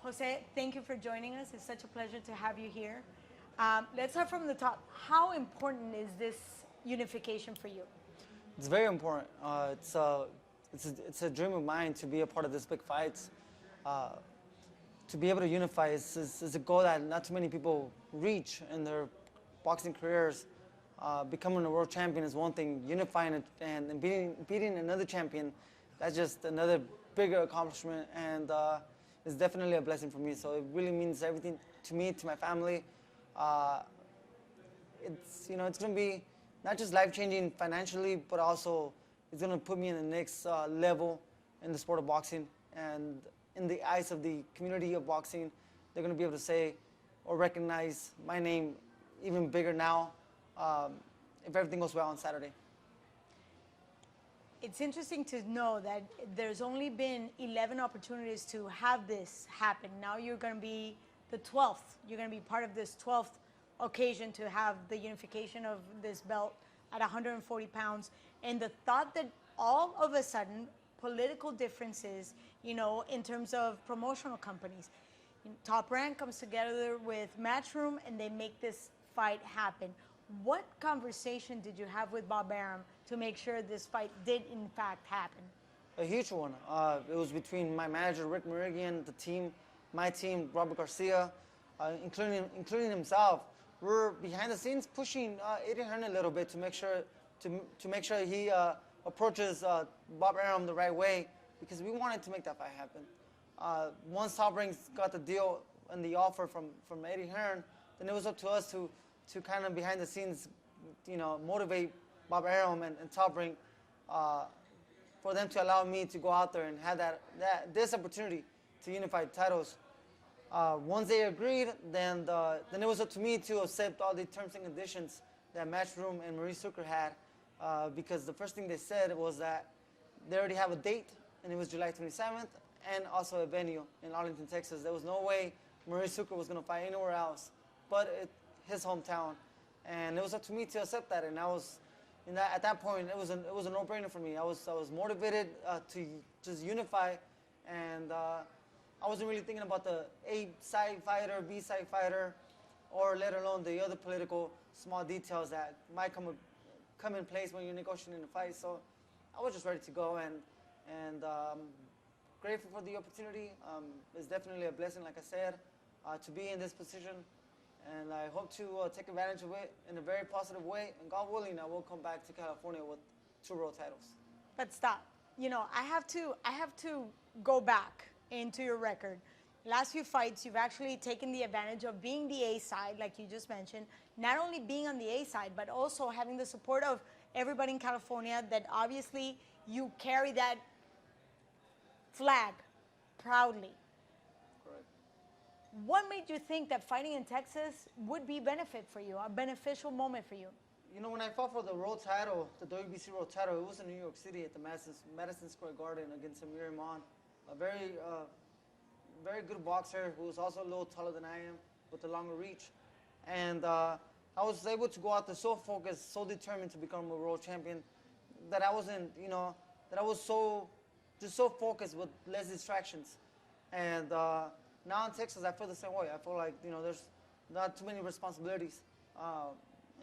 Jose, thank you for joining us. It's such a pleasure to have you here. Let's start from the top. How important is this unification for you? It's very important. It's a dream of mine to be a part of this big fight. Uh, to be able to unify is a goal that not too many people reach in their boxing careers. Becoming a world champion is one thing. Unifying it and beating another champion, that's just another bigger accomplishment, and it's definitely a blessing for me. So it really means everything to me, to my family. Uh, it's going to be not just life changing financially, but also it's going to put me in the next level in the sport of boxing, and in the eyes of the community of boxing, they're going to be able to say or recognize my name even bigger now if everything goes well on Saturday. It's interesting to know that there's only been 11 opportunities to have this happen. Now you're going to be the 12th. You're going to be part of this 12th occasion to have the unification of this belt at 140 pounds. And the thought that all of a sudden, political differences, in terms of promotional companies, Top Rank comes together with Matchroom and they make this fight happen. What conversation did you have with Bob Arum to make sure this fight did in fact happen? A huge one. It was between my manager, Rick Merigian, the team, my team, Robert Garcia, including himself. We're behind the scenes pushing Eddie Hearn a little bit to make sure he approaches Bob Arum the right way, because we wanted to make that fight happen. Once Top Rank got the deal and the offer from Eddie Hearn, then it was up to us to kind of behind the scenes, motivate Bob Arum and Top Rank for them to allow me to go out there and have this opportunity to unify titles. Once they agreed, then it was up to me to accept all the terms and conditions that Matchroom and Maurice Zucker had, because the first thing they said was that they already have a date, and it was July 27th, and also a venue in Arlington, Texas. There was no way Maurice Zucker was going to fight anywhere else but his hometown, and it was up to me to accept that. And at that point, it was a no-brainer for me. I was motivated to just unify, and I wasn't really thinking about the A-side fighter, B-side fighter, or let alone the other political small details that might come in place when you're negotiating a fight. So I was just ready to go, and grateful for the opportunity. It's definitely a blessing, like I said, to be in this position. And I hope to take advantage of it in a very positive way. And God willing, I will come back to California with 2 world titles. But stop. I have to go back into your record. Last few fights, you've actually taken the advantage of being the A side, like you just mentioned. Not only being on the A side, but also having the support of everybody in California, that obviously you carry that flag proudly. What made you think that fighting in Texas would be a beneficial moment for you? When I fought for the world title, the WBC world title, it was in New York City at the Madison Square Garden against Amir Iman, a very good boxer who was also a little taller than I am with a longer reach. And I was able to go out there so focused, so determined to become a world champion, that I wasn't, that I was so focused with less distractions. And now in Texas, I feel the same way. I feel like, there's not too many responsibilities.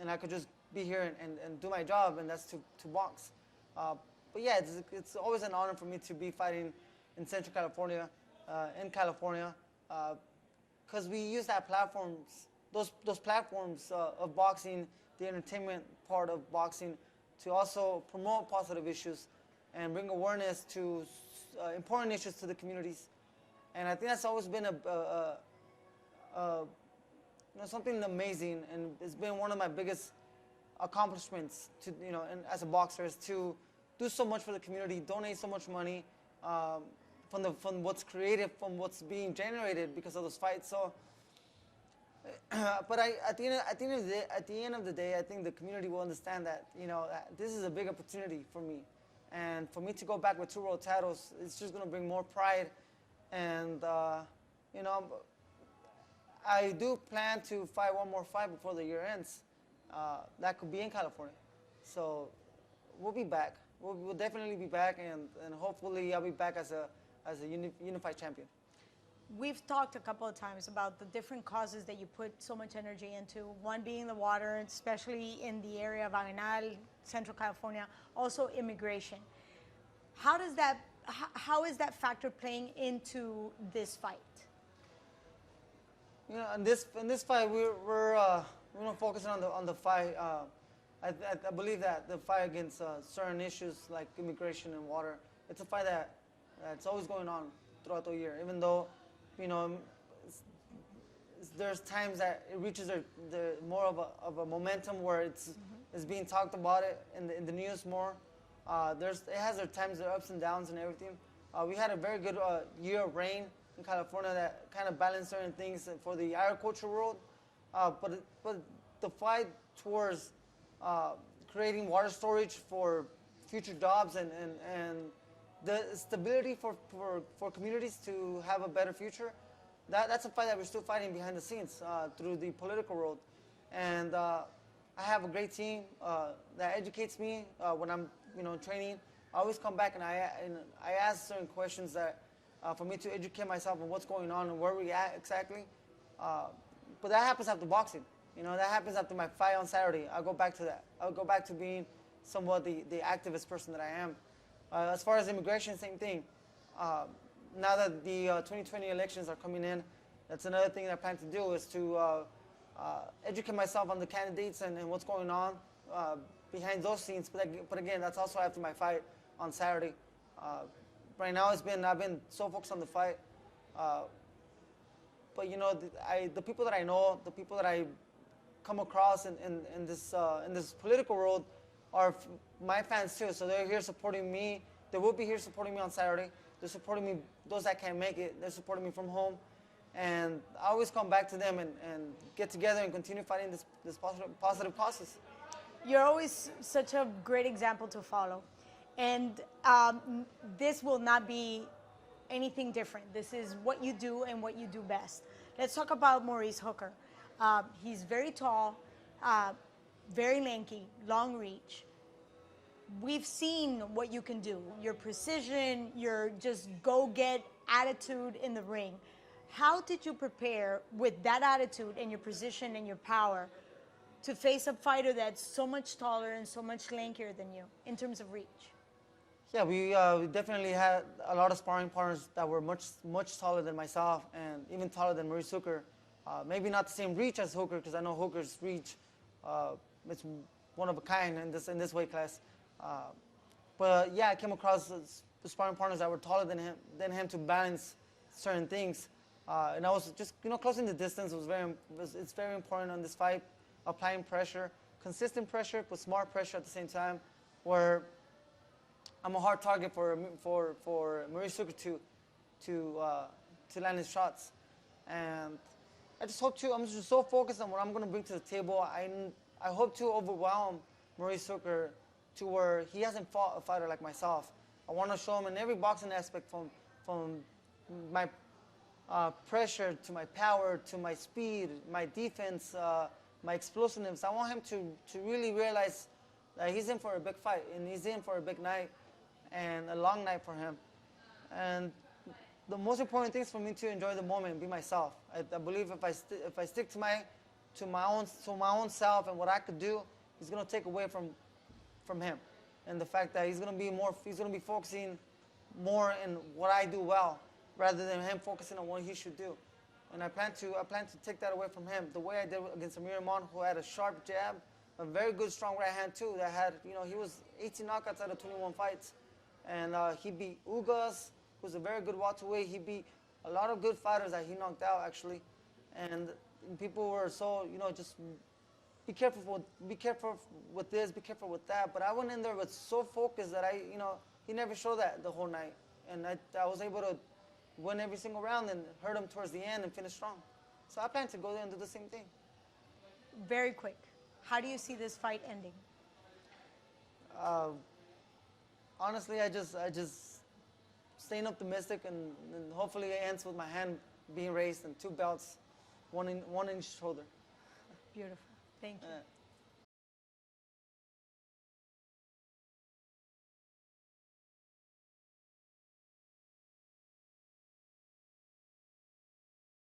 And I could just be here and do my job, and that's to box. But yeah, it's always an honor for me to be fighting in Central California, because we use those platforms of boxing, the entertainment part of boxing, to also promote positive issues and bring awareness to important issues to the communities. And I think that's always been something amazing, and it's been one of my biggest accomplishments and as a boxer, is to do so much for the community, donate so much money from what's created, from what's being generated because of those fights. So, but at the end of the day, I think the community will understand that that this is a big opportunity for me, and for me to go back with 2 world titles, it's just going to bring more pride. And I do plan to fight one more fight before the year ends. That could be in California. So we'll be back. We'll definitely be back, and hopefully I'll be back as a unified champion. We've talked a couple of times about the different causes that you put so much energy into, one being the water, especially in the area of Arenal, Central California, also immigration. How is that factor playing into this fight? You know, in this fight, we're not focusing on the fight. I believe that the fight against certain issues like immigration and water, it's a fight that's always going on throughout the year. Even though, you know, there's times that it reaches the more of a momentum where it's being talked about it in the news more. It has their times, their ups and downs and everything. We had a very good year of rain in California that kind of balanced certain things for the agriculture world. But the fight towards creating water storage for future jobs and the stability for communities to have a better future, that's a fight that we're still fighting behind the scenes through the political world. And I have a great team that educates me when I'm training. I always come back and I ask certain questions that for me to educate myself on what's going on and where we're at exactly. But that happens after boxing. That happens after my fight on Saturday. I'll go back to that. I'll go back to being somewhat the activist person that I am. As far as immigration, same thing. Now that the 2020 elections are coming in, that's another thing that I plan to do is to educate myself on the candidates and what's going on behind those scenes. But again, that's also after my fight on Saturday. Right now, I've been so focused on the fight. But the people that I know, the people that I come across in this political world are my fans too. So they're here supporting me. They will be here supporting me on Saturday. They're supporting me, those that can't make it. They're supporting me from home. And I always come back to them and get together and continue fighting this positive causes. You're always such a great example to follow. And this will not be anything different. This is what you do and what you do best. Let's talk about Maurice Hooker. He's very tall, very lanky, long reach. We've seen what you can do, your precision, your just go-get attitude in the ring. How did you prepare with that attitude and your position and your power to face a fighter that's so much taller and so much lankier than you in terms of reach? Yeah, we definitely had a lot of sparring partners that were much taller than myself and even taller than Maurice Hooker. Maybe not the same reach as Hooker, because I know Hooker's reach it's one of a kind in this weight class. But yeah, I came across sparring partners that were taller than him to balance certain things. And I was just closing the distance. It's very important on this fight. Applying pressure, consistent pressure, but smart pressure at the same time, where I'm a hard target for Maurice Hooker to land his shots. And I'm just so focused on what I'm going to bring to the table. I hope to overwhelm Maurice Hooker to where he hasn't fought a fighter like myself. I want to show him in every boxing aspect, from my pressure to my power to my speed, my defense, my explosiveness. I want him to really realize that he's in for a big fight and he's in for a big night and a long night for him. And the most important thing is for me to enjoy the moment and be myself. I believe if I stick to my own self and what I could do, it's going to take away from him, and the fact that he's going to be focusing more in what I do well rather than him focusing on what he should do. And I plan to take that away from him, the way I did against Ramirez, who had a sharp jab, a very good strong right hand too. That had he was 18 knockouts out of 21 fights, and he beat Ugas, who's a very good welterweight. He beat a lot of good fighters that he knocked out actually, and people were so just be careful with this, be careful with that. But I went in there with so focused that he never showed that the whole night, and I was able to win every single round and hurt him towards the end and finish strong. So I plan to go there and do the same thing. Very quick. How do you see this fight ending? Honestly, I just staying optimistic and hopefully it ends with my hand being raised and 2 belts, one in each shoulder. Beautiful. Thank you.